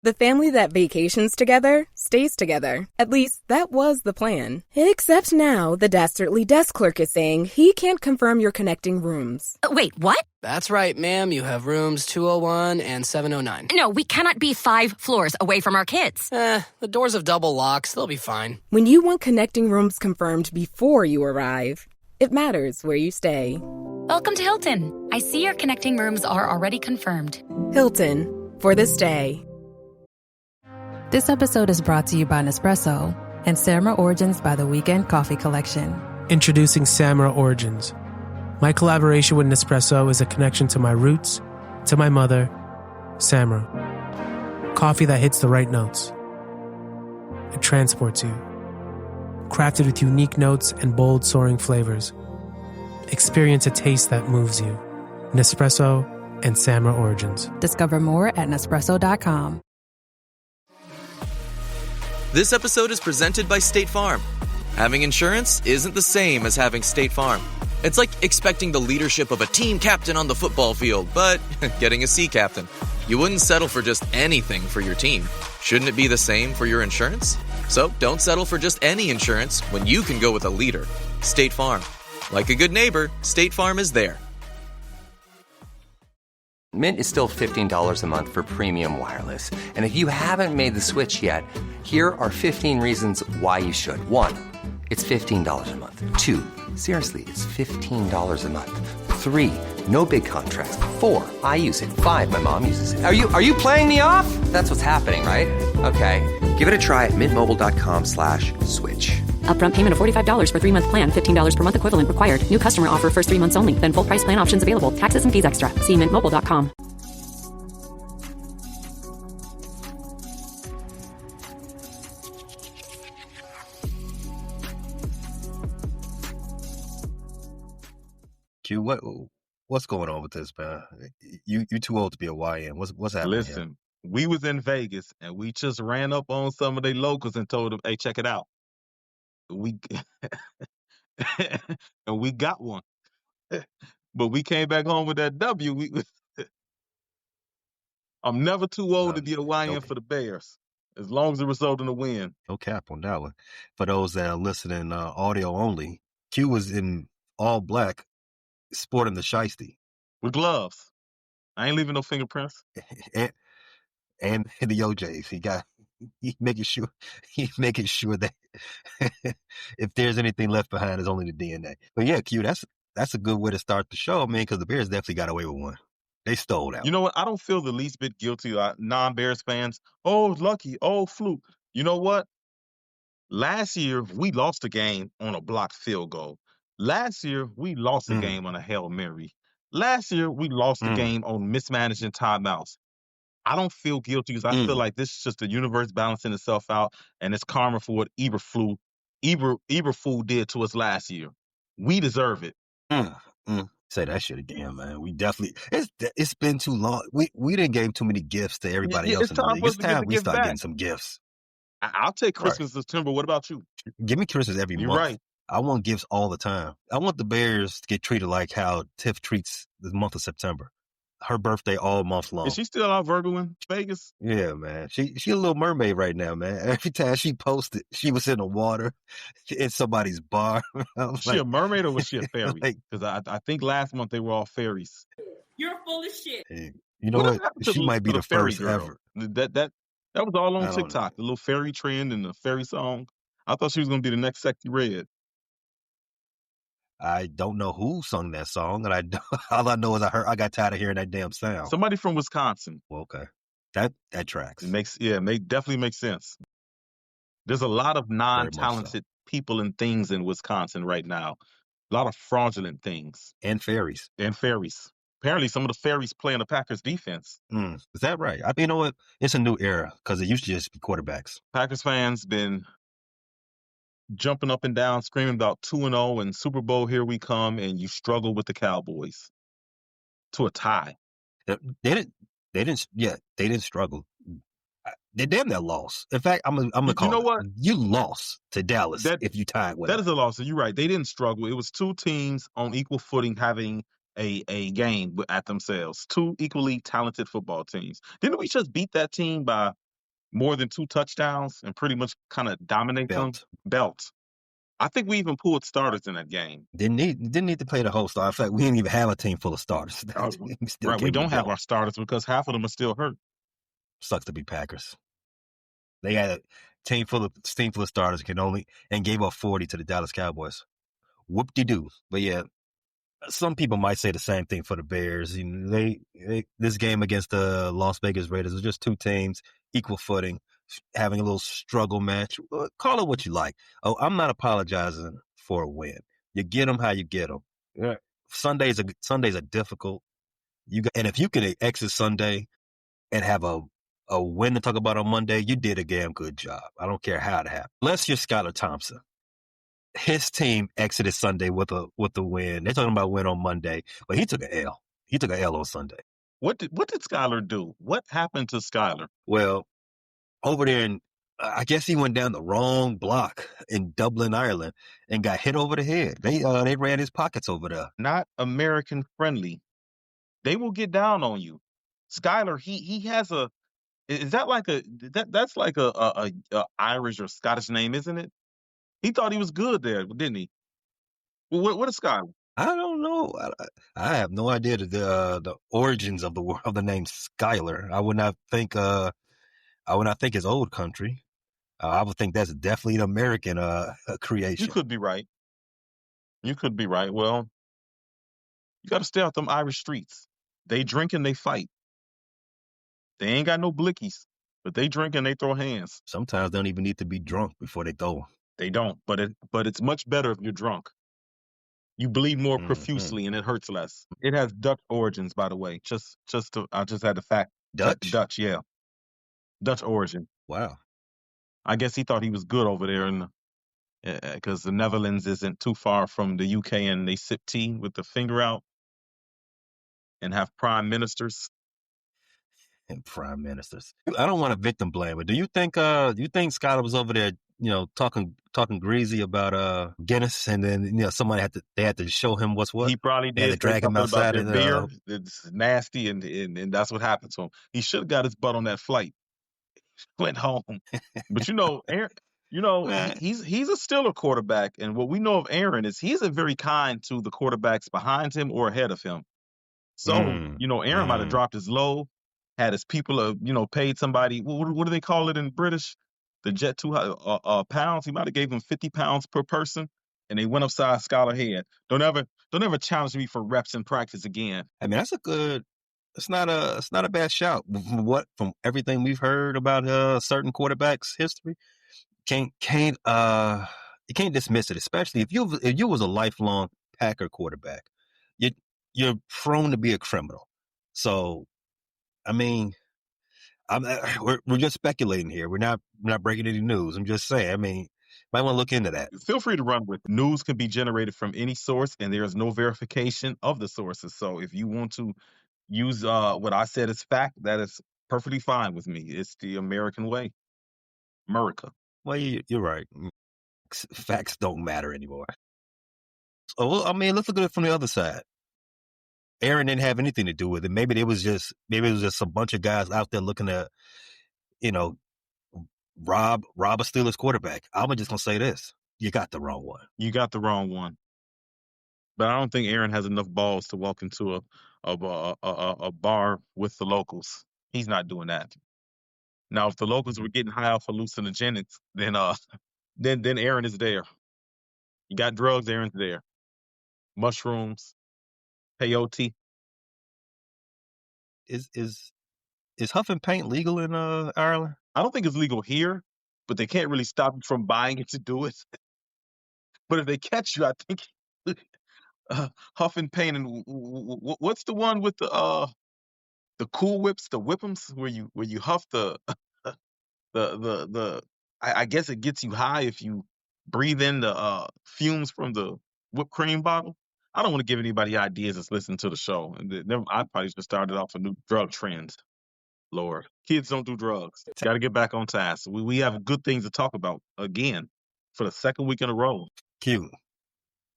The family that vacations together stays together. At least, that was the plan. Except now, the dastardly desk clerk is saying he can't confirm your connecting rooms. Wait, what? That's right, ma'am. You have rooms 201 and 709. No, we cannot be 5 floors away from our kids. The doors have double locks. They'll be fine. When you want connecting rooms confirmed before you arrive, it matters where you stay. Welcome to Hilton. I see your connecting rooms are already confirmed. Hilton, for the stay. This episode is brought to you by Nespresso and Samra Origins by the Weekend Coffee Collection. Introducing Samra Origins. My collaboration with Nespresso is a connection to my roots, to my mother, Samra. Coffee that hits the right notes. It transports you. Crafted with unique notes and bold soaring flavors. Experience a taste that moves you. Nespresso and Samra Origins. Discover more at Nespresso.com. This episode is presented by State Farm. Having insurance isn't the same as having State Farm. It's like expecting the leadership of a team captain on the football field, but getting a sea captain. You wouldn't settle for just anything for your team. Shouldn't it be the same for your insurance? So don't settle for just any insurance when you can go with a leader. State Farm. Like a good neighbor, State Farm is there. Mint is still $15 a month for premium wireless. And if you haven't made the switch yet, here are 15 reasons why you should. 1, it's $15 a month. 2, seriously, it's $15 a month. 3, no big contracts. 4, I use it. 5, my mom uses it. Are you playing me off? That's what's happening, right? Okay, give it a try at mintmobile.com/switch. Upfront payment of $45 for 3-month plan, $15 per month equivalent required. New customer offer first 3 months only. Then full price plan options available. Taxes and fees extra. See mintmobile.com. Q, what's going on with this, man? You too old to be a YN. What's happening? Listen, we was in Vegas and we just ran up on some of the locals and told them, "Hey, check it out." We and we got one, but we came back home with that W. I'm never too old to be a YN for the Bears, as long as it resulted in a win. No cap on that one. For those that are listening, audio only, Q was in all black, sporting the shiesty with gloves. I ain't leaving no fingerprints. and the OJs. He's making sure that if there's anything left behind, it's only the DNA. But yeah, Q, that's a good way to start the show, man, because the Bears definitely got away with one. They stole that. You know what? I don't feel the least bit guilty. Non-Bears fans, oh, lucky, oh, fluke. You know what? Last year, we lost a game on a blocked field goal. Last year, we lost a game on a Hail Mary. Last year, we lost a game on mismanaging timeouts. I don't feel guilty because I feel like this is just the universe balancing itself out, and it's karma for what Eberflus did to us last year. We deserve it. Say that shit again, man. We definitely it's been too long. We didn't give too many gifts to everybody else in the league. It's time we start getting some gifts. I'll take Christmas in September. What about you? Give me Christmas every month. You're right. I want gifts all the time. I want the Bears to get treated like how Tiff treats the month of September. Her birthday all month long. Is she still out Virgoing Vegas? Yeah, man. She a little mermaid right now, man. Every time she posted, she was in the water in somebody's bar. Was she a mermaid or was she a fairy? Because I think last month they were all fairies. You're full of shit. Hey, you know what? She might be the first ever. That was all on TikTok. The little fairy trend and the fairy song. I thought she was going to be the next Sexy Red. I don't know who sung that song, and all I know is I got tired of hearing that damn sound. Somebody from Wisconsin. Well, okay, that tracks. Definitely makes sense. There's a lot of non-talented people and things in Wisconsin right now. A lot of fraudulent things and fairies. Apparently, some of the fairies play in the Packers defense. Is that right? You know what? It's a new era because it used to just be quarterbacks. Packers fans been jumping up and down, screaming about 2-0 and Super Bowl, here we come, and you struggle with the Cowboys to a tie. They didn't struggle. They damn near lost. In fact, I'm gonna call. You know what? You lost to Dallas if you tied with. That is a loss. You're right. They didn't struggle. It was two teams on equal footing having a game at themselves. Two equally talented football teams. Didn't we just beat that team by more than 2 touchdowns and pretty much kind of dominate them. Belt. I think we even pulled starters in that game. Didn't need to play the whole start. In fact, we didn't even have a team full of starters. Right, we don't have our starters because half of them are still hurt. Sucks to be Packers. They had a team full of starters and gave up 40 to the Dallas Cowboys. Whoop-de-doo. But yeah, some people might say the same thing for the Bears. You know, this game against the Las Vegas Raiders was just two teams, equal footing, having a little struggle match. Call it what you like. Oh, I'm not apologizing for a win. You get them how you get them. Yeah. Sundays are difficult. And if you can exit Sunday and have a win to talk about on Monday, you did a damn good job. I don't care how it happened. Unless you're Skylar Thompson. His team exited Sunday with a win. They're talking about win on Monday, but he took an L. He took an L on Sunday. What did Skylar do? What happened to Skylar? Well, over there I guess he went down the wrong block in Dublin, Ireland, and got hit over the head. They ran his pockets over there. Not American friendly. They will get down on you. Skylar, he has a. Is that like that's like a Irish or Scottish name, isn't it? He thought he was good there, didn't he? Well, what is Skylar? I don't know. I have no idea the origins of the name Skylar. I would not think it's old country. I would think that's definitely an American creation. You could be right. Well, you got to stay out them Irish streets. They drink and they fight. They ain't got no blickies, but they drink and they throw hands. Sometimes they don't even need to be drunk before they throw. They don't, but it's much better if you're drunk. You bleed more profusely and it hurts less. It has Dutch origins, by the way. I just had the fact. Dutch, yeah. Dutch origin. Wow. I guess he thought he was good over there, because the Netherlands isn't too far from the UK, and they sip tea with the finger out and have prime ministers. And prime ministers. I don't want to victim blame, but do you think Skylar was over there, talking greasy about Guinness, and then somebody had to show him what's what? He probably did. They had to drag him outside and beer. It's nasty, and that's what happened to him. He should have got his butt on that flight. Went home, but Aaron. He's a Steeler quarterback, and what we know of Aaron is he's a very kind to the quarterbacks behind him or ahead of him. So Aaron might have dropped his low, had his people, paid somebody. What do they call it in British? The jet 2 pounds. He might have gave them 50 pounds per person, and they went upside Skylar head. Don't ever challenge me for reps in practice again. I mean, that's a good. It's not a bad shout. From everything we've heard about certain quarterbacks' history, you can't dismiss it. Especially if you was a lifelong Packer quarterback, you're prone to be a criminal. So, I mean, we're just speculating here. We're not breaking any news. I'm just saying. I mean, might want to look into that. Feel free to run with it. News can be generated from any source, and there is no verification of the sources. So if you want to use what I said as fact, that is perfectly fine with me. It's the American way. America. Well, you're right. Facts don't matter anymore. So, I mean, let's look at it from the other side. Aaron didn't have anything to do with it. Maybe it was just a bunch of guys out there looking to, rob a Steelers quarterback. I'm just gonna say this: you got the wrong one. You got the wrong one. But I don't think Aaron has enough balls to walk into a bar with the locals. He's not doing that. Now, if the locals were getting high off hallucinogenics, then Aaron is there. You got drugs, Aaron's there. Mushrooms, peyote. Is huffing paint legal in Ireland? I don't think it's legal here, but they can't really stop you from buying it to do it. But if they catch you, I think huffing paint and what's the one with the Cool Whips, the Whippums, where you huff the I guess it gets you high if you breathe in the fumes from the whipped cream bottle. I don't want to give anybody ideas that's listening to the show. I probably just started off a new drug trend. Lord, kids don't do drugs. Got to get back on task. We have good things to talk about again for the second week in a row. Q.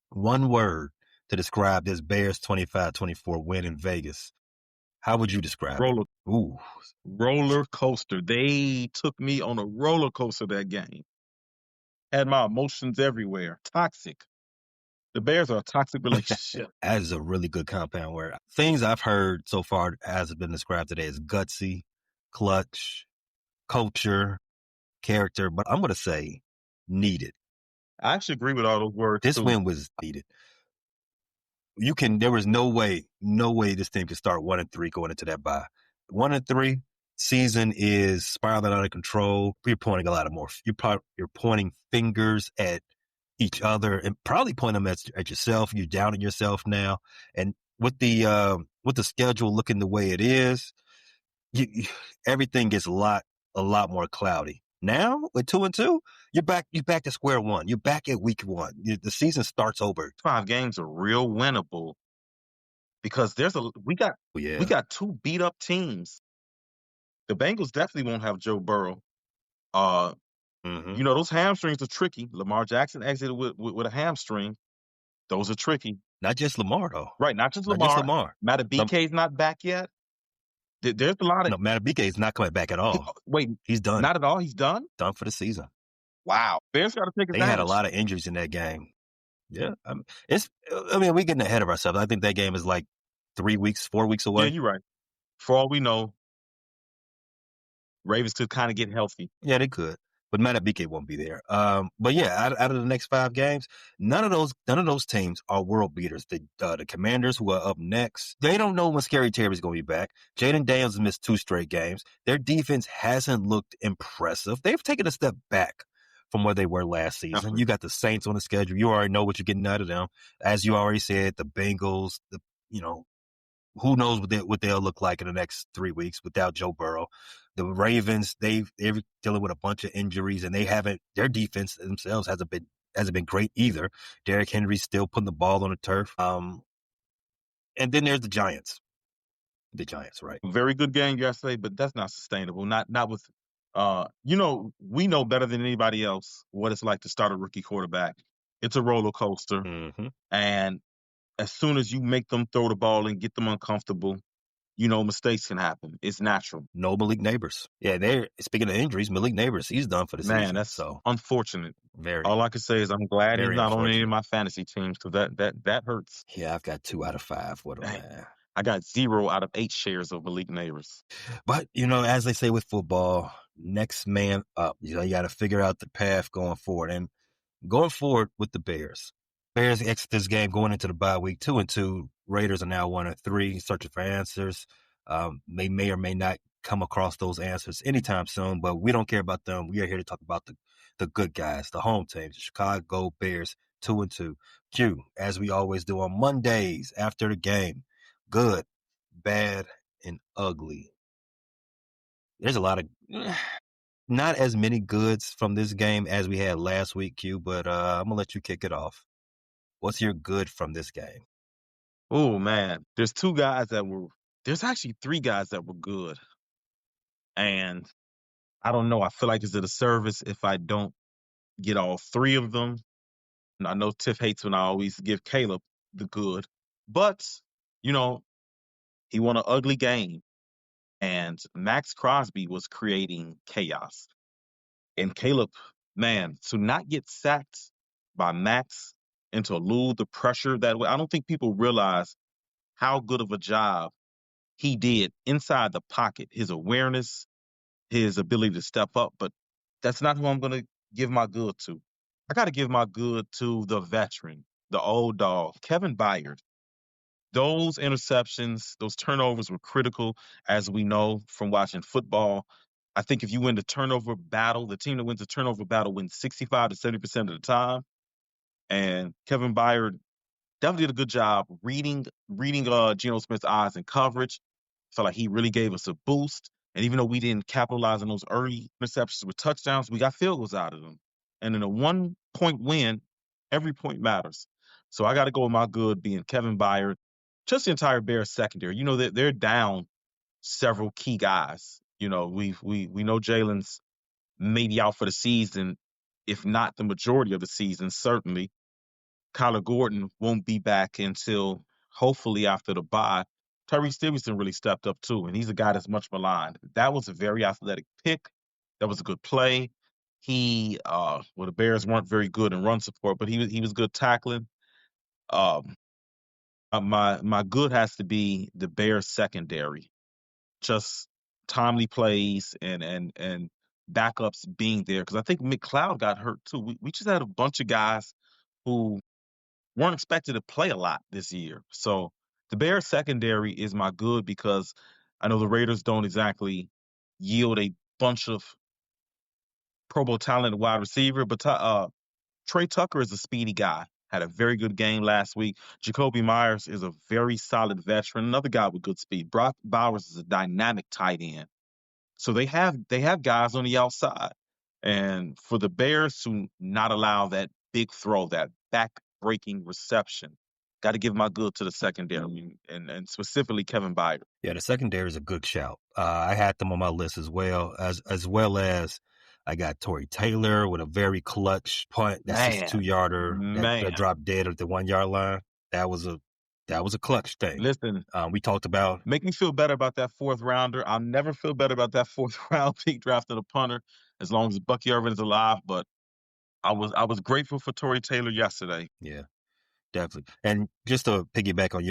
One word to describe this Bears 25-24 win in Vegas. How would you describe Roller it? Ooh, roller coaster. They took me on a roller coaster that game. Had my emotions everywhere. Toxic. The Bears are a toxic relationship. that is a really good compound word. Things I've heard so far as been described today is gutsy, clutch, culture, character, but I'm going to say needed. I actually agree with all those words This too. win was needed. There was no way this team could start 1-3 going into that bye. 1-3 season is spiraling out of control. You're pointing a lot of more. You're pointing fingers at each other and probably pointing them at yourself. You're doubting yourself now. And with the schedule looking the way it is, everything gets a lot more cloudy. Now with 2-2, you're back to square one. You're back at week one. The season starts over. 5 games are real winnable because we got 2 beat up teams. The Bengals definitely won't have Joe Burrow. Mm-hmm. Those hamstrings are tricky. Lamar Jackson exited with a hamstring. Those are tricky. Not just Lamar though. Right, not just Lamar. Matabike's not back yet. There's a lot of Matabike is not coming back at all. Wait, he's done. Not at all. He's done. Done for the season. Wow, Bears got to take advantage. They had a lot of injuries in that game. Yeah, we're getting ahead of ourselves. I think that game is like 4 weeks away. Yeah, you're right. For all we know, Ravens could kind of get healthy. Yeah, they could. But Matabike won't be there. But yeah, out of the next 5 games, none of those teams are world beaters. The Commanders, who are up next, they don't know when Scary Terry's going to be back. Jaden Daniels missed 2 straight games. Their defense hasn't looked impressive. They've taken a step back from where they were last season. Definitely. You got the Saints on the schedule. You already know what you're getting out of them. As you already said, the Bengals, who knows what they'll look like in the next 3 weeks without Joe Burrow. The Ravens, they're dealing with a bunch of injuries, and their defense themselves hasn't been great either. Derrick Henry's still putting the ball on the turf. And then there's the Giants. The Giants, right? Very good game yesterday, but that's not sustainable. Not with we know better than anybody else what it's like to start a rookie quarterback. It's a roller coaster. Mm-hmm. And as soon as you make them throw the ball and get them uncomfortable, mistakes can happen. It's natural. No Malik Neighbors. Yeah, speaking of injuries, Malik Neighbors, he's done for the season. Man, that's unfortunate. Very. All I can say is I'm glad he's not on any of my fantasy teams because that hurts. Yeah, I've got 2 out of 5. What a man. I got 0 out of 8 shares of Malik Neighbors. But, as they say with football, next man up. You got to figure out the path going forward. And going forward with the Bears exit this game going into the bye week 2-2. Raiders are now 1-3, searching for answers. They may or may not come across those answers anytime soon, but we don't care about them. We are here to talk about the good guys, the home teams, the Chicago Bears 2-2. Q, as we always do on Mondays after the game. Good, bad, and ugly. There's a lot of not as many goods from this game as we had last week, Q, but I'm going to let you kick it off. What's your good from this game? Oh, man. There's actually 3 guys that were good. And I don't know. I feel like it's a disservice if I don't get all 3 of them. And I know Tiff hates when I always give Caleb the good. But, he won an ugly game. And Max Crosby was creating chaos. And Caleb, man, to not get sacked by Max and to elude the pressure that way, I don't think people realize how good of a job he did inside the pocket, his awareness, his ability to step up. But that's not who I'm going to give my good to. I got to give my good to the veteran, the old dog, Kevin Byard. Those interceptions, those turnovers were critical, as we know from watching football. I think if you win the turnover battle, the team that wins the turnover battle wins 65 to 70% of the time. And Kevin Byard definitely did a good job reading Geno Smith's eyes in coverage. Felt like he really gave us a boost. And even though we didn't capitalize on those early interceptions with touchdowns, we got field goals out of them. And in a 1-point win, every point matters. So I got to go with my good being Kevin Byard. Just the entire Bears secondary. They're down several key guys. We know Jalen's maybe out for the season, if not the majority of the season, certainly. Kyler Gordon won't be back until hopefully after the bye. Tyree Stevenson really stepped up too, and he's a guy that's much maligned. That was a very athletic pick. That was a good play. Well, the Bears weren't very good in run support, but he was good tackling. Um, my good has to be the Bears secondary, just timely plays and backups being there because I think McLeod got hurt too. We just had a bunch of guys who weren't expected to play a lot this year. So the Bears secondary is my good because I know the Raiders don't exactly yield a bunch of Pro Bowl talent at wide receiver, but Trey Tucker is a speedy guy. Had a very good game last week. Jacoby Myers is a very solid veteran, another guy with good speed. Brock Bowers is a dynamic tight end. So they have guys on the outside. And for the Bears to not allow that big throw, that back-breaking reception, got to give my good to the secondary and specifically Kevin Byard. Yeah, the secondary is a good shout. I had them on my list as well as I got Tory Taylor with a very clutch punt. That 62-yarder that dropped dead at the 1 yard line. That was a clutch thing. Listen, we talked about make me feel better about that fourth rounder. I'll never feel better about that fourth round pick drafted a punter as long as Bucky Irvin is alive. But I was grateful for Tory Taylor yesterday. Yeah, definitely. And just to piggyback on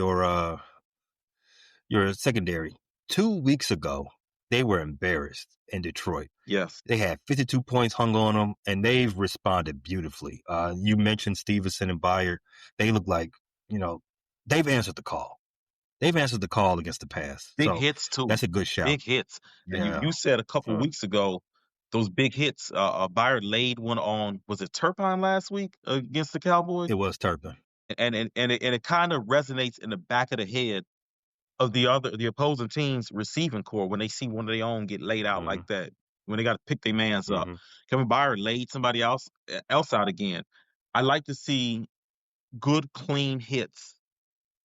your secondary, 2 weeks ago they were embarrassed in Detroit. Yes. They had 52 points hung on them, and they've responded beautifully. You mentioned Stevenson and Byard. They look like, they've answered the call. They've answered the call against the pass. Big hits, too. That's a good shout. Big hits. Yeah. And you said a couple weeks ago, those big hits, Byard laid one on, was it Turpin last week against the Cowboys? It was Turpin. And it kind of resonates in the back of the head of the opposing team's receiving core when they see one of their own get laid out like that, when they got to pick their mans up. Kevin Byard laid somebody else out again. I like to see good, clean hits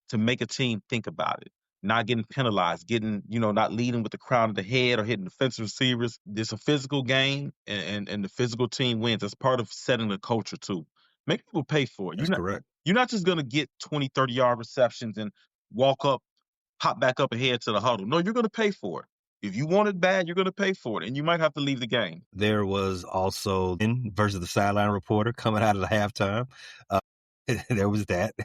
to make a team think about it, not getting penalized, not leading with the crown of the head or hitting defensive receivers. It's a physical game, and the physical team wins. That's part of setting the culture, too. Make people pay for it. That's correct. You're not just going to get 20, 30-yard receptions and walk up, hop back up ahead to the huddle. No, you're going to pay for it. If you want it bad, you're going to pay for it, and you might have to leave the game. There was also versus the sideline reporter coming out of the halftime. There was that.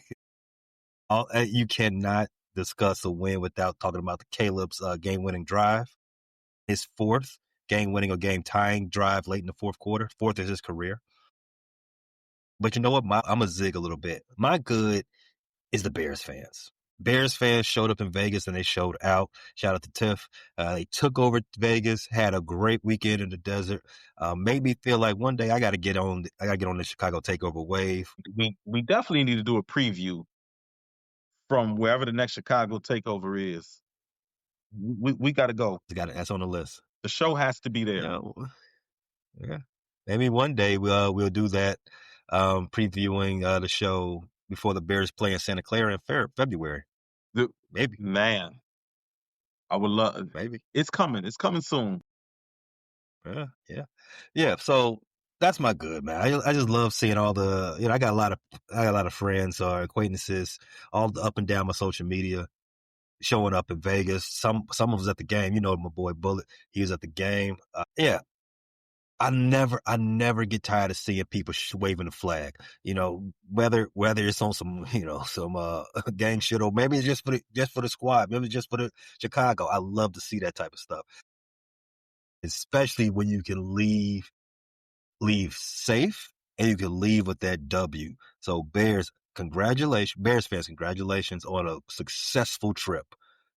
You cannot discuss a win without talking about the Caleb's game-winning drive. His fourth game-winning or game-tying drive late in the fourth quarter. Fourth is his career. But you know what? I'm going to zig a little bit. My good is the Bears fans. Bears fans showed up in Vegas and they showed out. Shout out to Tiff. They took over Vegas, had a great weekend in the desert. Made me feel like one day I got to get on the Chicago takeover wave. We definitely need to do a preview from wherever the next Chicago takeover is. We got to go. That's on the list. The show has to be there. Yeah. Maybe one day we'll do that, previewing the show before the Bears play in Santa Clara in February. Maybe. Man, I would love. Maybe it's coming. It's coming soon. Yeah. So that's my good, man. I just love seeing all the. I got a lot of friends or acquaintances, all up and down my social media, showing up in Vegas. Some of us at the game. My boy Bullet. He was at the game. I never get tired of seeing people waving the flag. Whether it's on some gang shit or maybe it's just for the squad, maybe it's just for the Chicago. I love to see that type of stuff, especially when you can leave safe and you can leave with that W. So Bears fans, congratulations on a successful trip.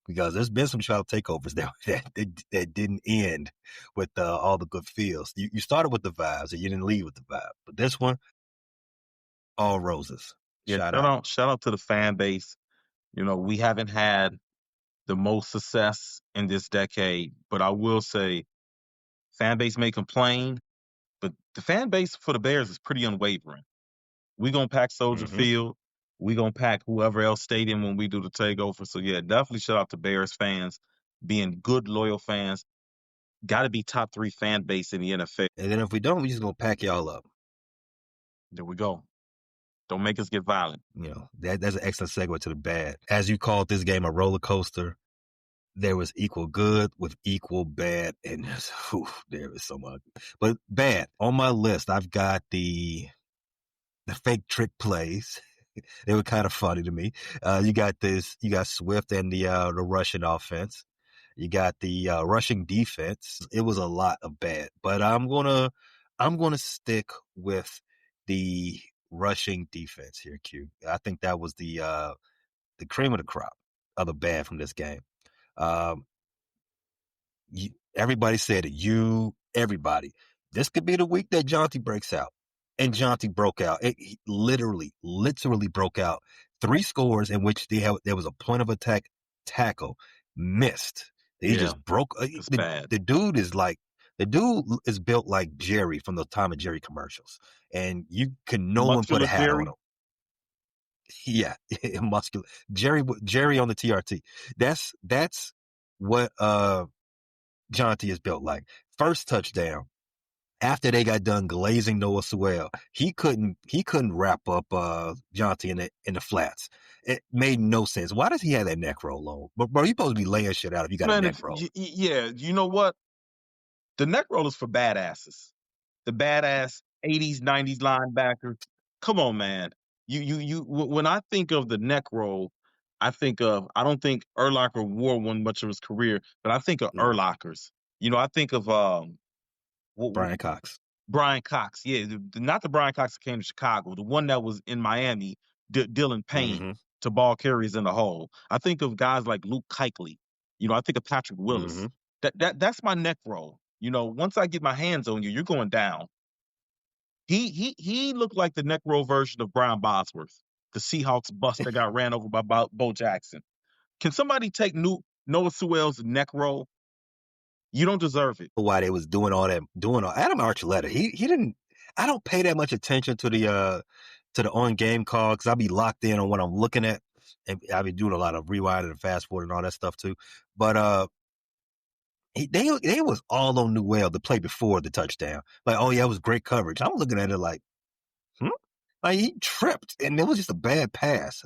Because there's been some child takeovers that didn't end with all the good feels. You started with the vibes and you didn't leave with the vibe. But this one, all roses. Shout out to the fan base. We haven't had the most success in this decade, but I will say fan base may complain, but the fan base for the Bears is pretty unwavering. We're going to pack Soldier Field. We're going to pack whoever else stadium when we do the takeover. So, yeah, definitely shout out to Bears fans, being good, loyal fans. Got to be top 3 fan base in the NFL. And then if we don't, we just going to pack y'all up. There we go. Don't make us get violent. That's an excellent segue to the bad. As you called this game a roller coaster, there was equal good with equal bad, and there is so much. But bad on my list, I've got the fake trick plays. They were kind of funny to me. You got Swift and the Russian offense. You got the rushing defense. It was a lot of bad, but I'm gonna stick with the rushing defense here, Q. I think that was the cream of the crop of the bad from this game. Um, everybody said it. Everybody. This could be the week that Jonty breaks out. And Jonty broke out. He literally broke out. 3 scores in which there was a point of attack tackle missed. He just broke. It's bad. The dude is built like Jerry from the Tom and Jerry commercials, and no one put a hat on him. Yeah, muscular Jerry on the TRT. That's what Jonty is built like. First touchdown. After they got done glazing Noah Sewell, he couldn't wrap up Jonty in the flats. It made no sense. Why does he have that neck roll on? But bro, you supposed to be laying shit out if you got a neck roll. Yeah, you know what? The neck roll is for badasses. The badass 80s, 90s linebacker. Come on, man. When I think of the neck roll, I don't think Urlacher wore one much of his career, but I think of Urlachers. I think of Brian Cox. Brian Cox, yeah, not the Brian Cox that came to Chicago, the one that was in Miami, dealing pain to ball carriers in the hole. I think of guys like Luke Kuechly. I think of Patrick Willis. That's my neck roll. Once I get my hands on you, you're going down. He looked like the neck roll version of Brian Bosworth, the Seahawks bust that got ran over by Bo Jackson. Can somebody take Noah Sewell's neck roll? You don't deserve it. Why they was doing all Adam Archuleta. He didn't. I don't pay that much attention to the on game call because I'll be locked in on what I'm looking at, and I'll be doing a lot of rewinding and fast forward and all that stuff too. But they was all on Newell the play before the touchdown. Like, oh yeah, it was great coverage. I'm looking at it like, like he tripped and it was just a bad pass.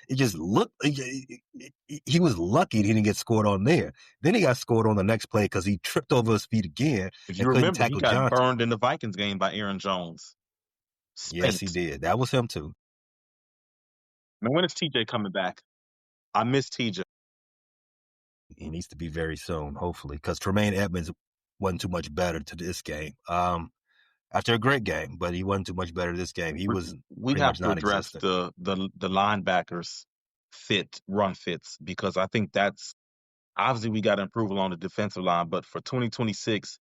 It just looked. He was lucky he didn't get scored on there. Then he got scored on the next play because he tripped over his feet again. If you remember, he got burned in the Vikings game by Aaron Jones. Spanked. Yes, he did. That was him too. Now, when is TJ coming back? I miss TJ. He needs to be very soon, hopefully, because Tremaine Edmonds wasn't too much better to this game. After a great game, but he wasn't too much better this game. We have to address the linebackers run fits, because I think that's obviously we got to improve along the defensive line, but for 2026,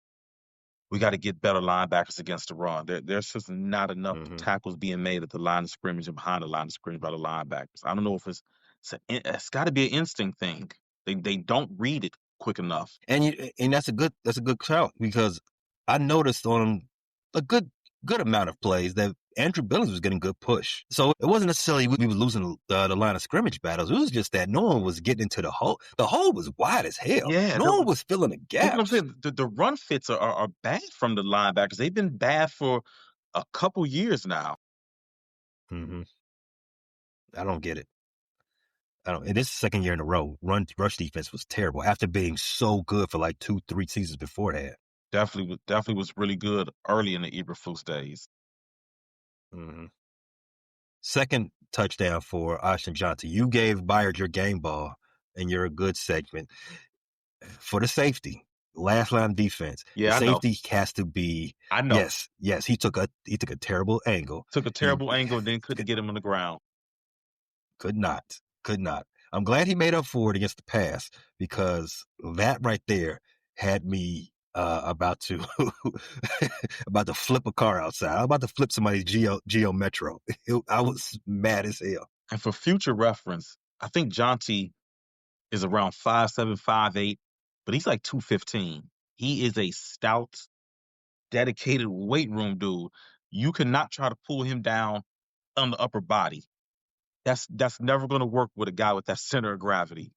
we got to get better linebackers against the run. There's just not enough tackles being made at the line of scrimmage and behind the line of scrimmage by the linebackers. I don't know if it's got to be an instinct thing. They don't read it quick enough. And that's a good shout, because I noticed on a good amount of plays that Andrew Billings was getting good push. So it wasn't necessarily we were losing the line of scrimmage battles. It was just that no one was getting into the hole. The hole was wide as hell. Yeah, no one was filling the gaps. I'm saying the run fits are bad from the linebackers. They've been bad for a couple years now. I don't get it. And this is the second year in a row. Rush defense was terrible after being so good for like 2-3 seasons before that. Definitely was really good early in the Eberflus days. Second touchdown for Austin Johnson. You gave Byard your game ball in your good segment for the safety. Last line defense. Yeah, the safety has to be. I know. Yes. He took a terrible angle. And then couldn't get him on the ground. Could not. I'm glad he made up for it against the pass, because that right there had me about to flip a car outside. I was about to flip somebody's Geo Metro. I was mad as hell. And for future reference, I think Jonty is around 5'7", 5'8", but he's like 215. He is a stout, dedicated weight room dude. You cannot try to pull him down on the upper body. That's never going to work with a guy with that center of gravity.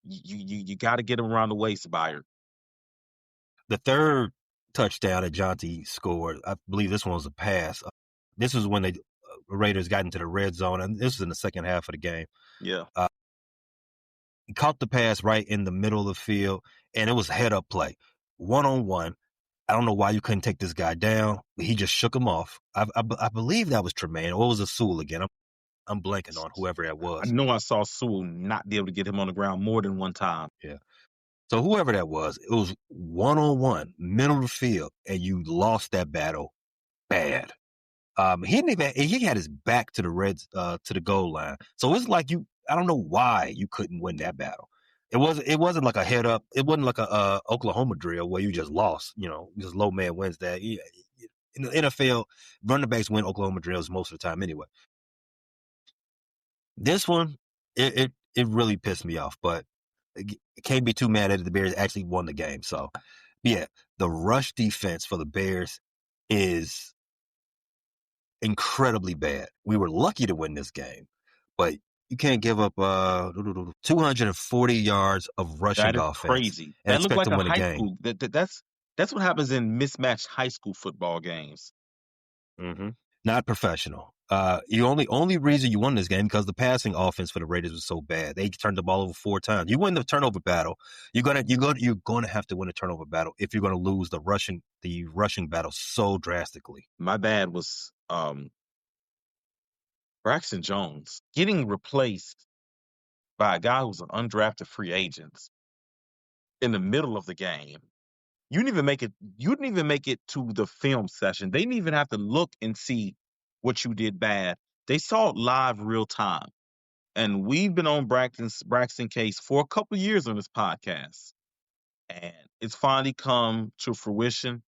You got to get him around the waist, Byard. The third touchdown that Jonty scored, I believe this one was a pass. This was when the Raiders got into the red zone, and this was in the second half of the game. Yeah. He caught the pass right in the middle of the field, and it was a head-up play. 1-on-1. I don't know why you couldn't take this guy down. He just shook him off. I believe that was Tremaine, or it was a Sewell again. I'm blanking on whoever that was. I know I saw Sewell not be able to get him on the ground more than one time. Yeah. So whoever that was, it was 1-on-1, middle of the field, and you lost that battle bad. He had his back to the goal line. So it's like I don't know why you couldn't win that battle. It wasn't like a head up. It wasn't like a Oklahoma drill where you just lost. Just low man wins that. In the NFL, running backs win Oklahoma drills most of the time anyway. This one, it really pissed me off, but can't be too mad at it. The Bears actually won the game. So, yeah, the rush defense for the Bears is incredibly bad. We were lucky to win this game, but you can't give up 240 yards of rushing offense. That is crazy. And that looks expect like to win a a high game. school. That's what happens in mismatched high school football games. Mm-hmm. Not professional. The only reason you won this game because the passing offense for the Raiders was so bad. They turned the ball over 4 times. You win the turnover battle. You're gonna have to win a turnover battle if you're gonna lose the rushing battle so drastically. My bad was Braxton Jones getting replaced by a guy who's an undrafted free agent in the middle of the game. You didn't even make it to the film session. They didn't even have to look and see what you did bad. They saw it live real time. And we've been on Braxton case for a couple of years on this podcast. And it's finally come to fruition.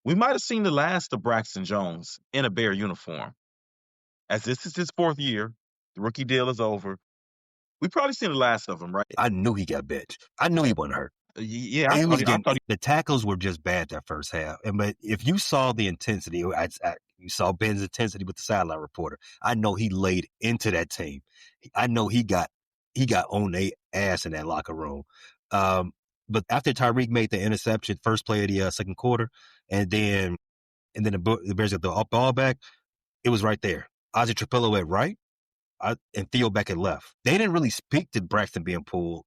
We might have seen the last of Braxton Jones in a Bear uniform. As this is his 4th year, the rookie deal is over. We've probably seen the last of him, right? I knew he got benched. I knew he wasn't hurt. Yeah, I thought the tackles were just bad that first half. But if you saw the intensity, you saw Ben's intensity with the sideline reporter. I know he laid into that team. I know he got on their ass in that locker room. But after Tyreek made the interception, first play of the second quarter, and then the Bears got the ball back, it was right there. Ozzie Trapillo at right, and Theo back at left. They didn't really speak to Braxton being pulled.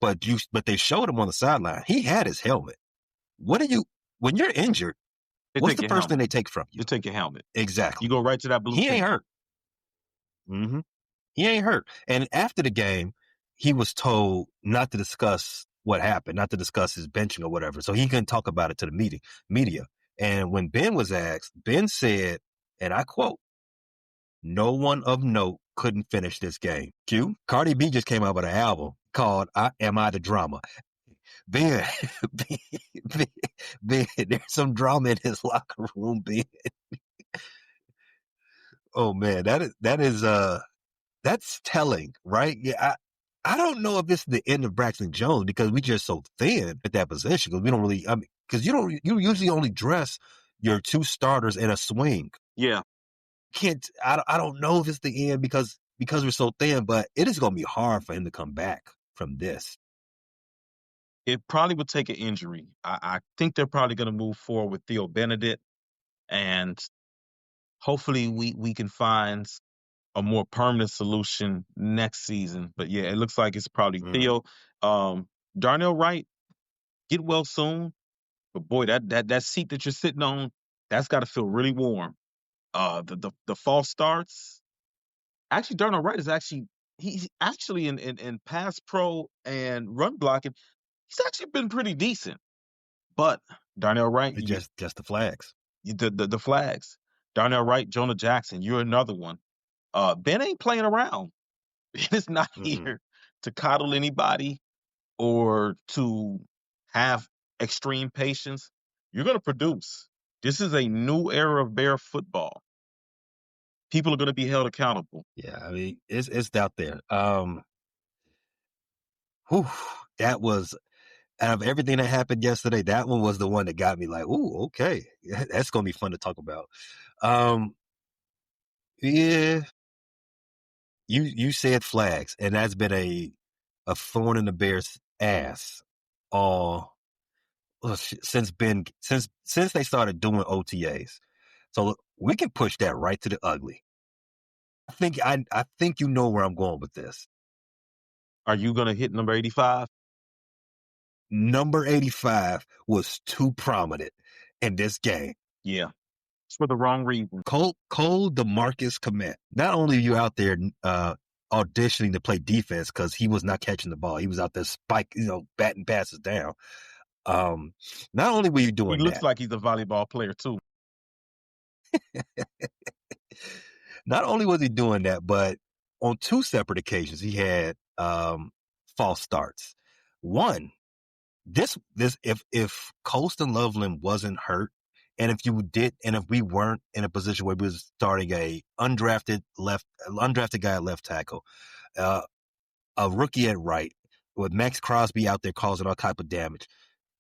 But they showed him on the sideline. He had his helmet. When you're injured, what's the first thing they take from you? You take your helmet. Exactly. You go right to that blue. He ain't hurt. Mm-hmm. He ain't hurt. And after the game, he was told not to discuss what happened, not to discuss his benching or whatever. So he couldn't talk about it to the media. And when Ben was asked, Ben said, and I quote, "No one of note couldn't finish this game." Cardi B just came out with an album called Am I the Drama? Ben, there's some drama in his locker room, Ben. Oh man, that's telling, right? Yeah, I don't know if this is the end of Braxton Jones because we just so thin at that position because we don't really, because you usually only dress your 2 starters in a swing. Yeah. I don't know if it's the end because we're so thin, but it is going to be hard for him to come back from this. It probably would take an injury. I think they're probably going to move forward with Theo Benedict, and hopefully we can find a more permanent solution next season. But yeah, it looks like it's probably Theo. Darnell Wright, get well soon. But boy, that seat that you're sitting on, that's got to feel really warm. The false starts. Actually, Darnell Wright he's actually in pass pro and run blocking. He's actually been pretty decent. But Darnell Wright, just the flags. The flags. Darnell Wright, Jonah Jackson, you're another one. Ben ain't playing around. Ben is not here to coddle anybody or to have extreme patience. You're going to produce. This is a new era of Bear football. People are going to be held accountable. Yeah, I mean, it's out there. That was, out of everything that happened yesterday, that one was the one that got me like, ooh, okay. That's going to be fun to talk about. Yeah. You said flags, and that's been a thorn in the Bears' ass since they started doing OTAs. So we can push that right to the ugly. I think you know where I'm going with this. Are you going to hit number 85? Number 85 was too prominent in this game. Yeah. It's for the wrong reason. Cole DeMarcus Kmet. Not only are you out there auditioning to play defense because he was not catching the ball. He was out there batting passes down. Not only were you doing He looks that, like he's a volleyball player too. not only was he doing that, but on two separate occasions he had false starts. One, this if Colston Loveland wasn't hurt, and if we weren't in a position where we was starting a undrafted guy at left tackle, a rookie at right, with Max Crosby out there causing all type of damage.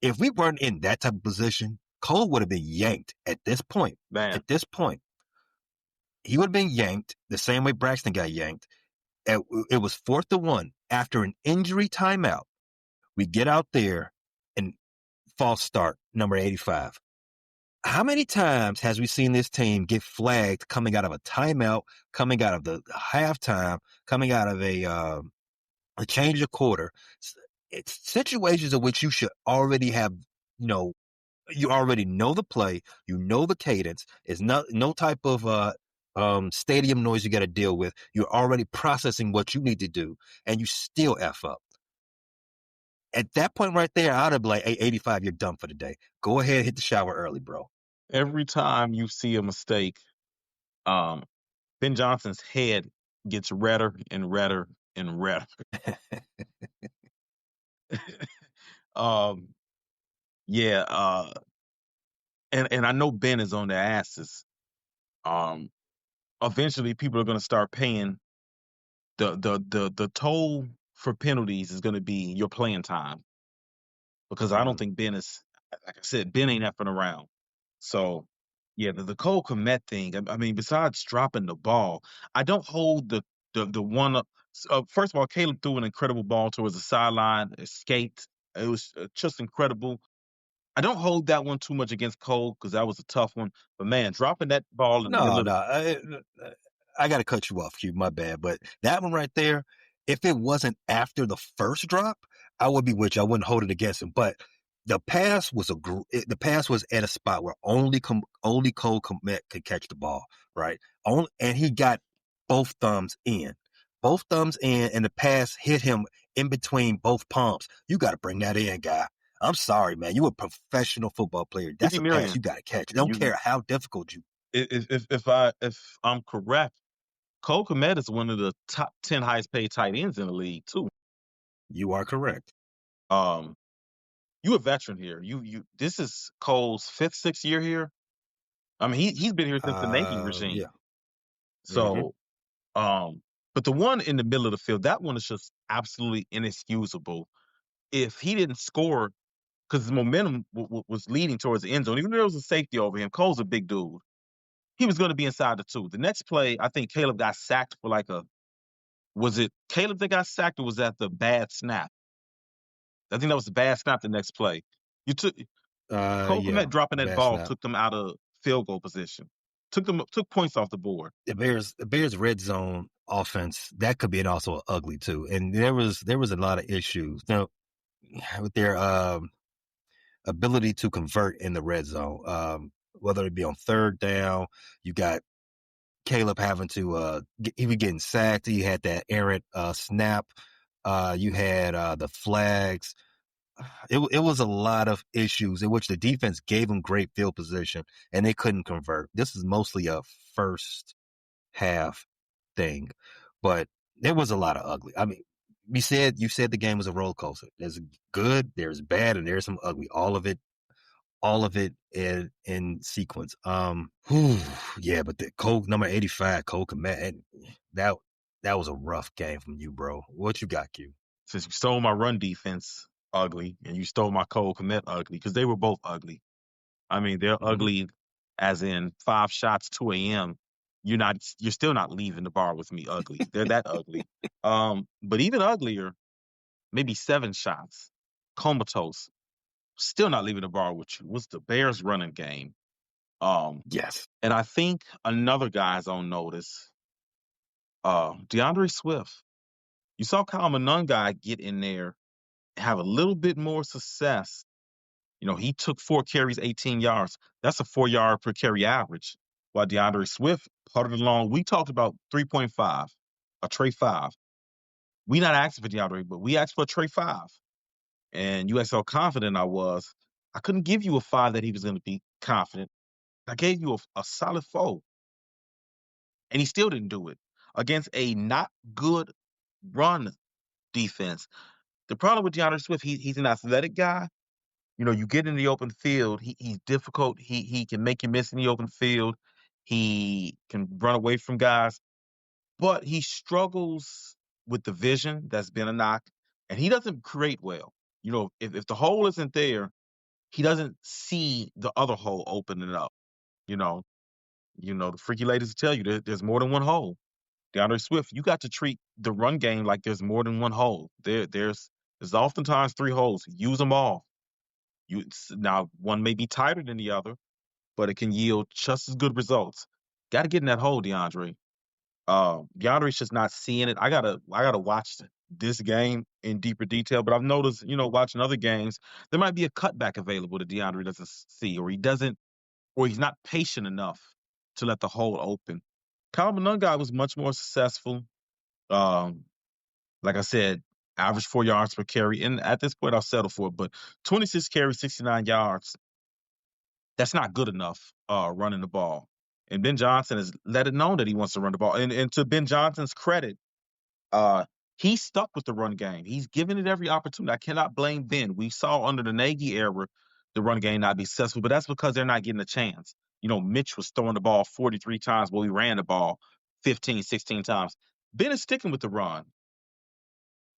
If we weren't in that type of position, Cole would have been yanked at this point. Man. At this point, he would have been yanked the same way Braxton got yanked. It was 4th and 1 after an injury timeout. We get out there and false start, number 85. How many times has we seen this team get flagged coming out of a timeout, coming out of the halftime, coming out of a change of quarter? It's situations in which you should already have, you already know the play, you know the cadence. It's no type of stadium noise you got to deal with. You're already processing what you need to do, and you still F up. At that point right there, I'd have been like, hey, 85, you're done for the day. Go ahead, hit the shower early, bro. Every time you see a mistake, Ben Johnson's head gets redder and redder and redder. And I know Ben is on their asses. Eventually people are going to start paying the toll for penalties is going to be your playing time, because I don't think Ben is, like I said, Ben ain't effing around. So yeah, the Cole Kmet thing. I mean, besides dropping the ball, I don't hold the one up. First of all, Caleb threw an incredible ball towards the sideline, escaped. It was just incredible. I don't hold that one too much against Cole because that was a tough one. But man, dropping that ball in the middle No, I got to cut you off, Q. My bad. But that one right there, if it wasn't after the first drop, I would be with you. I wouldn't hold it against him. But the pass was at a spot where only Cole Kmet could catch the ball, right? And he got both thumbs in, and the pass hit him in between both palms. You got to bring that in, guy. I'm sorry, man. You a professional football player. That's a pass you got to catch. I don't care how difficult you. If I'm correct, Cole Kmet is one of the top 10 highest paid tight ends in the league too. You are correct. You a veteran here. This is Cole's 5th, 6th year here. I mean, he's been here since the Nagy regime. Yeah. So, but the one in the middle of the field, that one is just absolutely inexcusable. If he didn't score, because the momentum was leading towards the end zone, even though there was a safety over him, Cole's a big dude. He was going to be inside the 2. The next play, I think Caleb got sacked for was it Caleb that got sacked, or was that the bad snap? I think that was the bad snap the next play. Cole Kmet dropping that ball snap took them out of field goal position. Took points off the board. The Bears red zone offense, that could be also ugly too. And there was a lot of issues. Now, with their ability to convert in the red zone, whether it be on 3rd down, you got Caleb having to he was getting sacked. He had that errant snap. You had the flags. It was a lot of issues in which the defense gave them great field position and they couldn't convert. This is mostly a first half thing, but there was a lot of ugly. I mean, you said the game was a roller coaster. There's good, there's bad, and there's some ugly. All of it in sequence. Yeah, but the number 85, Cole Kmet, that was a rough game from you, bro. What you got, Q? Since you stole my run defense ugly, and you stole my Cole Kmet ugly, because they were both ugly. I mean, they're ugly as in 5 shots, 2 a.m. You're still not leaving the bar with me ugly. They're that ugly. But even uglier, maybe 7 shots, comatose, still not leaving the bar with you, was the Bears running game. Yes. And I think another guy's on notice, DeAndre Swift. You saw Kyle Monangai get in there, have a little bit more success. He took 4 carries, 18 yards. That's a 4-yard per carry average. While DeAndre Swift putted along, we talked about 3.5, a Trey 5. We not asking for DeAndre, but we asked for a Trey 5. And you asked how confident I was. I couldn't give you a 5 that he was going to be confident. I gave you a solid 4. And he still didn't do it against a not good run defense. The problem with DeAndre Swift, he's an athletic guy. You get in the open field, he's difficult. He can make you miss in the open field. He can run away from guys, but he struggles with the vision. That's been a knock, and he doesn't create well. If the hole isn't there, he doesn't see the other hole opening up. You know, the freaky ladies tell you there's more than one hole. DeAndre Swift, you got to treat the run game like there's more than one hole. There's oftentimes 3 holes. Use them all. Now one may be tighter than the other, but it can yield just as good results. Got to get in that hole, DeAndre. DeAndre's just not seeing it. I gotta watch this game in deeper detail. But I've noticed, watching other games, there might be a cutback available that DeAndre doesn't see, or he's not patient enough to let the hole open. Kyle Monangai was much more successful. Like I said, average 4 yards per carry. And at this point, I'll settle for it. But 26 carries, 69 yards, that's not good enough running the ball. And Ben Johnson has let it known that he wants to run the ball. And to Ben Johnson's credit, he's stuck with the run game. He's given it every opportunity. I cannot blame Ben. We saw under the Nagy era the run game not be successful, but that's because they're not getting a chance. Mitch was throwing the ball 43 times, but we ran the ball 15, 16 times. Ben is sticking with the run.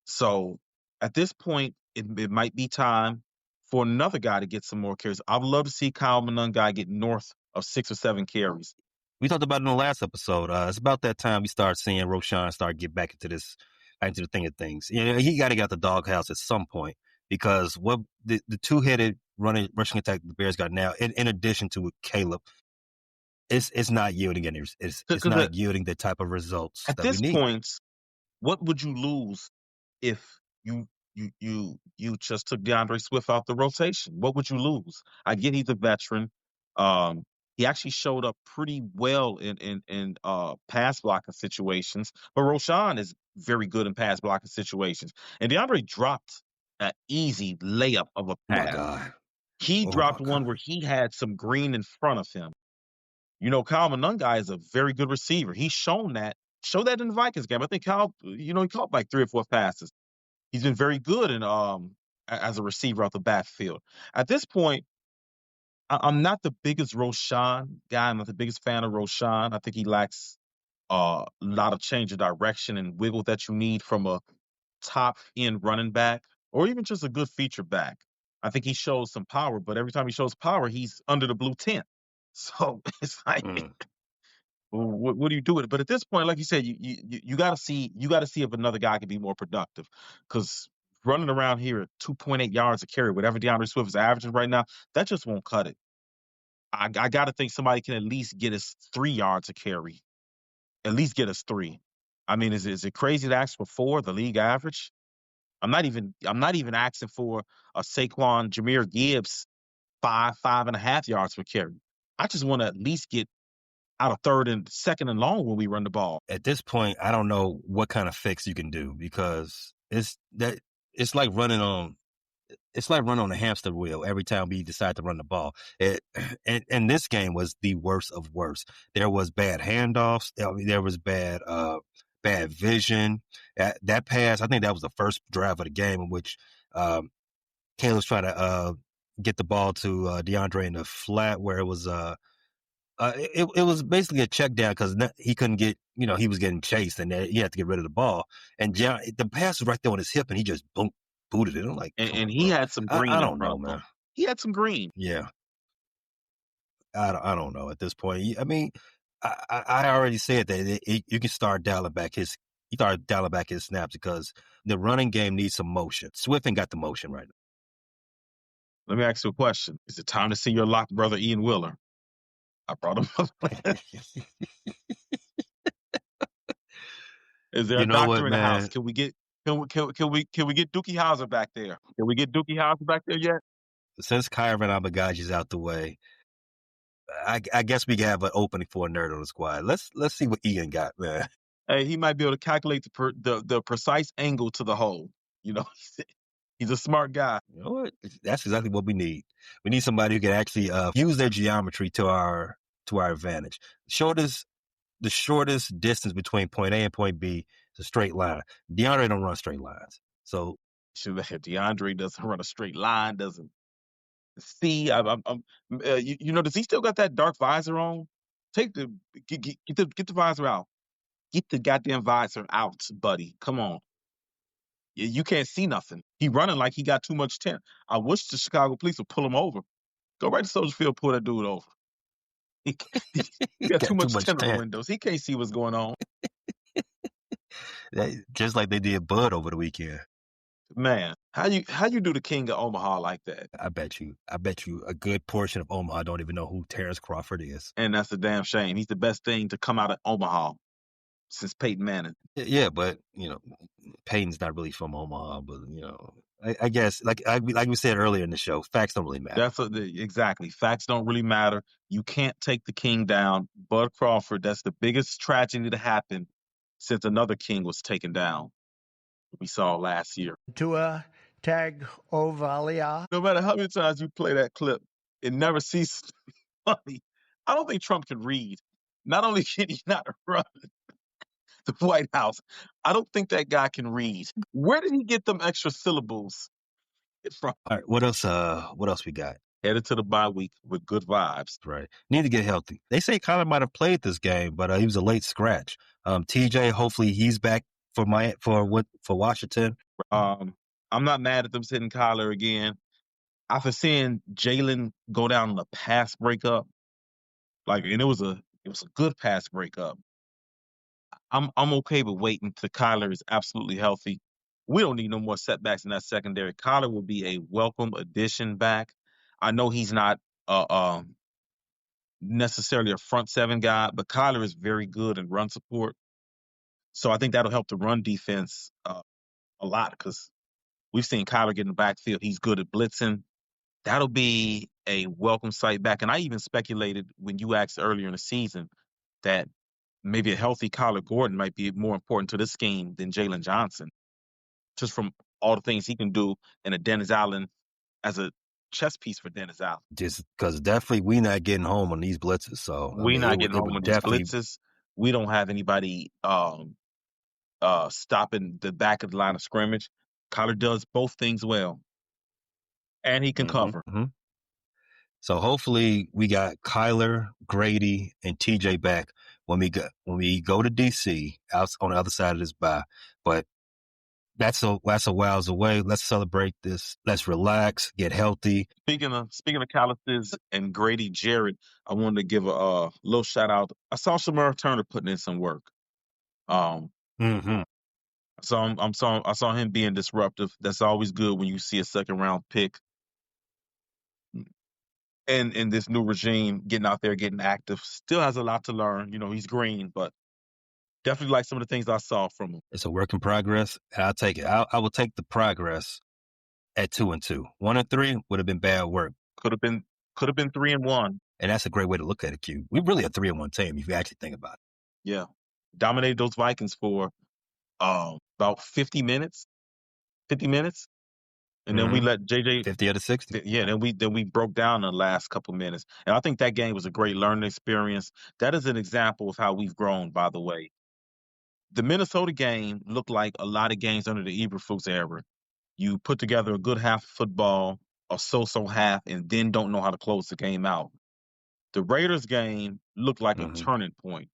So at this point, it might be time for another guy to get some more carries. I would love to see Kyle Monangai get north of 6 or 7 carries. We talked about it in the last episode. It's about that time we start seeing Roschon start get back into the thing of things. He got to get out the doghouse at some point, because what the 2-headed rushing attack the Bears got now, in addition to Caleb, it's not yielding any. It's not yielding the type of results at that this we need. point. What would you lose if you just took DeAndre Swift out the rotation? What would you lose? I get he's a veteran. He actually showed up pretty well in pass blocking situations, but Roschon is very good in pass blocking situations. And DeAndre dropped an easy layup of a pass. Oh my God. He dropped one where he had some green in front of him. Kyle Monangai is a very good receiver. He's shown that. Showed that in the Vikings game. I think Kyle, he caught like 3 or 4 passes. He's been very good in as a receiver out the backfield. At this point, I'm not the biggest Roschon guy. I'm not the biggest fan of Roschon. I think he lacks a lot of change of direction and wiggle that you need from a top end running back, or even just a good feature back. I think he shows some power, but every time he shows power, he's under the blue tent. So it's like, what do you do with it? But at this point, like you said, you got to see if another guy can be more productive, because running around here at 2.8 yards a carry, whatever DeAndre Swift is averaging right now, that just won't cut it. I got to think somebody can at least get us 3 yards a carry, at least get us 3. I mean, is it crazy to ask for 4, the league average? I'm not even asking for a Saquon Jahmyr Gibbs 5.5 yards per carry. I just want to at least get out of 3rd and 2nd and long when we run the ball. At this point, I don't know what kind of fix you can do, because it's like running on a hamster wheel every time we decide to run the ball. And this game was the worst of worst. There was bad handoffs. There was bad vision. That pass, I think that was the first drive of the game in which Caleb's trying to get the ball to DeAndre in the flat, where it was it was basically a check down, because he couldn't get, he was getting chased, and he had to get rid of the ball. And the pass was right there on his hip, and he just booted it. I'm like, and he had some green. I don't know, man. He had some green. Yeah. I don't know at this point. I mean, I already said that you can start dialing back his snaps, because the running game needs some motion. Swift ain't got the motion right now. Let me ask you a question. Is it time to see your locked brother Ian Wheeler? I brought him up. Is there a doctor in the house? Can we get Can we get Dookie Howser back there? Can we get Dookie Howser back there yet? Since Kyron Abagaji's out the way, I guess we can have an opening for a nerd on the squad. Let's see what Ian got, man. Hey, he might be able to calculate the precise angle to the hole. You know, he's a smart guy. You know what? That's exactly what we need. We need somebody who can actually use their geometry to our advantage. The shortest distance between point A and point B is a straight line. DeAndre don't run straight lines, so DeAndre doesn't run a straight line. Doesn't see. Does he still got that dark visor on? Get the visor out. Get the goddamn visor out, buddy. Come on. You can't see nothing. He running like he got too much tent. I wish the Chicago police would pull him over. Go right to Soldier Field, pull that dude over. He got too much tent on the windows. He can't see what's going on. Just like they did Bud over the weekend. Man, how you do the King of Omaha like that? I bet you a good portion of Omaha don't even know who Terrence Crawford is. And that's a damn shame. He's the best thing to come out of Omaha since Peyton Manning. Yeah, but Peyton's not really from Omaha, but I guess like we said earlier in the show, facts don't really matter. Exactly. Facts don't really matter. You can't take the King down. Bud Crawford, that's the biggest tragedy to happen since another King was taken down. We saw last year. Tua Tagovailoa. No matter how many times you play that clip, it never ceases to be funny. I don't think Trump can read. Not only can he not run the White House, I don't think that guy can read. Where did he get them extra syllables from? All right, what else we got? Headed to the bye week with good vibes. Right. Need to get healthy. They say Kyler might have played this game, but he was a late scratch. TJ, hopefully he's back for Washington. I'm not mad at them sitting Kyler again. After seeing Jalen go down in a pass breakup, and it was a good pass breakup. I'm okay with waiting until Kyler is absolutely healthy. We don't need no more setbacks in that secondary. Kyler will be a welcome addition back. I know he's not necessarily a front seven guy, but Kyler is very good in run support. So I think that'll help the run defense a lot because we've seen Kyler get in the backfield. He's good at blitzing. That'll be a welcome sight back. And I even speculated when you asked earlier in the season that maybe a healthy Kyler Gordon might be more important to this scheme than Jalen Johnson, just from all the things he can do in a Dennis Allen as a chess piece for Dennis Allen. Just because definitely we not getting home on these blitzes. So we not getting home on these blitzes. We don't have anybody stopping the back of the line of scrimmage. Kyler does both things well, and he can cover. Mm-hmm. So hopefully we got Kyler, Grady, and TJ back when we go to DC out on the other side of this bye. But that's a whiles away. Let's celebrate this. Let's relax, get healthy. Speaking of Calluses and Grady Jarrett, I wanted to give a little shout out. I saw Shamar Turner putting in some work. Mm-hmm. So I saw him being disruptive. That's always good when you see a second round pick. And in this new regime, getting out there, getting active, still has a lot to learn. He's green, but definitely like some of the things I saw from him. It's a work in progress, and I'll take it. I will take the progress at 2-2. 1-3 would have been bad work. Could have been 3-1. And that's a great way to look at it, Q. We're really a 3-1 team if you actually think about it. Yeah. Dominated those Vikings for about 50 minutes. And then we let JJ 50 out of 60. Yeah, then we broke down the last couple minutes. And I think that game was a great learning experience. That is an example of how we've grown, by the way. The Minnesota game looked like a lot of games under the Eberflus era. You put together a good half of football, a so-so half, and then don't know how to close the game out. The Raiders game looked like a turning point.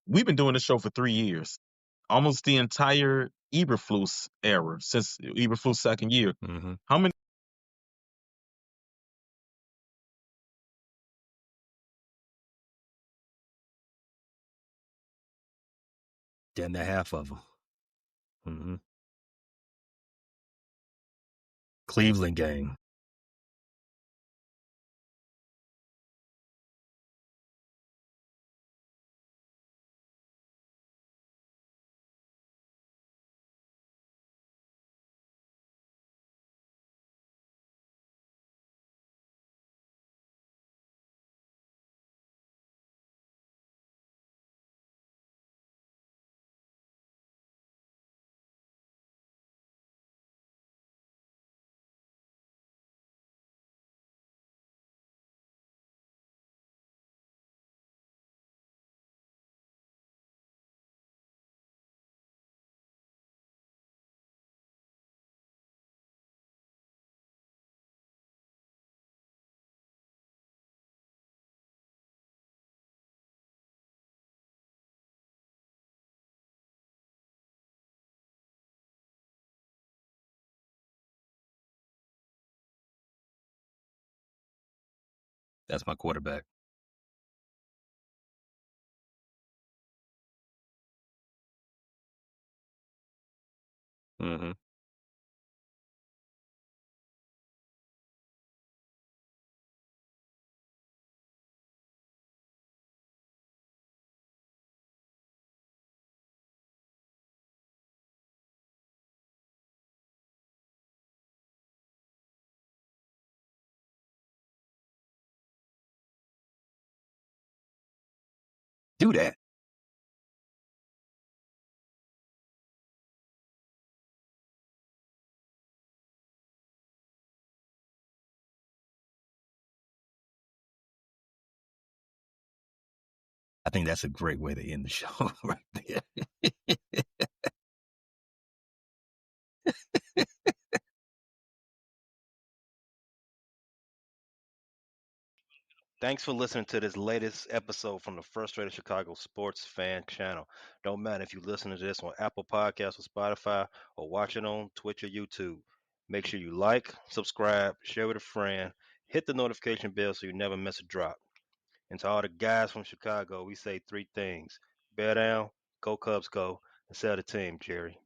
We've been doing this show for 3 years. Almost the entire Eberflus era, since Eberflus' second year. Mm-hmm. How many? Damn near half of them. Mm-hmm. Cleveland game. That's my quarterback. Mm-hmm. Do that. I think that's a great way to end the show right there. Thanks for listening to this latest episode from the Frustrated Chicago Sports Fan Channel. Don't matter if you listen to this on Apple Podcasts or Spotify or watch it on Twitch or YouTube. Make sure you like, subscribe, share with a friend, hit the notification bell so you never miss a drop. And to all the guys from Chicago, we say three things: bear down, go Cubs go, and sell the team, Jerry.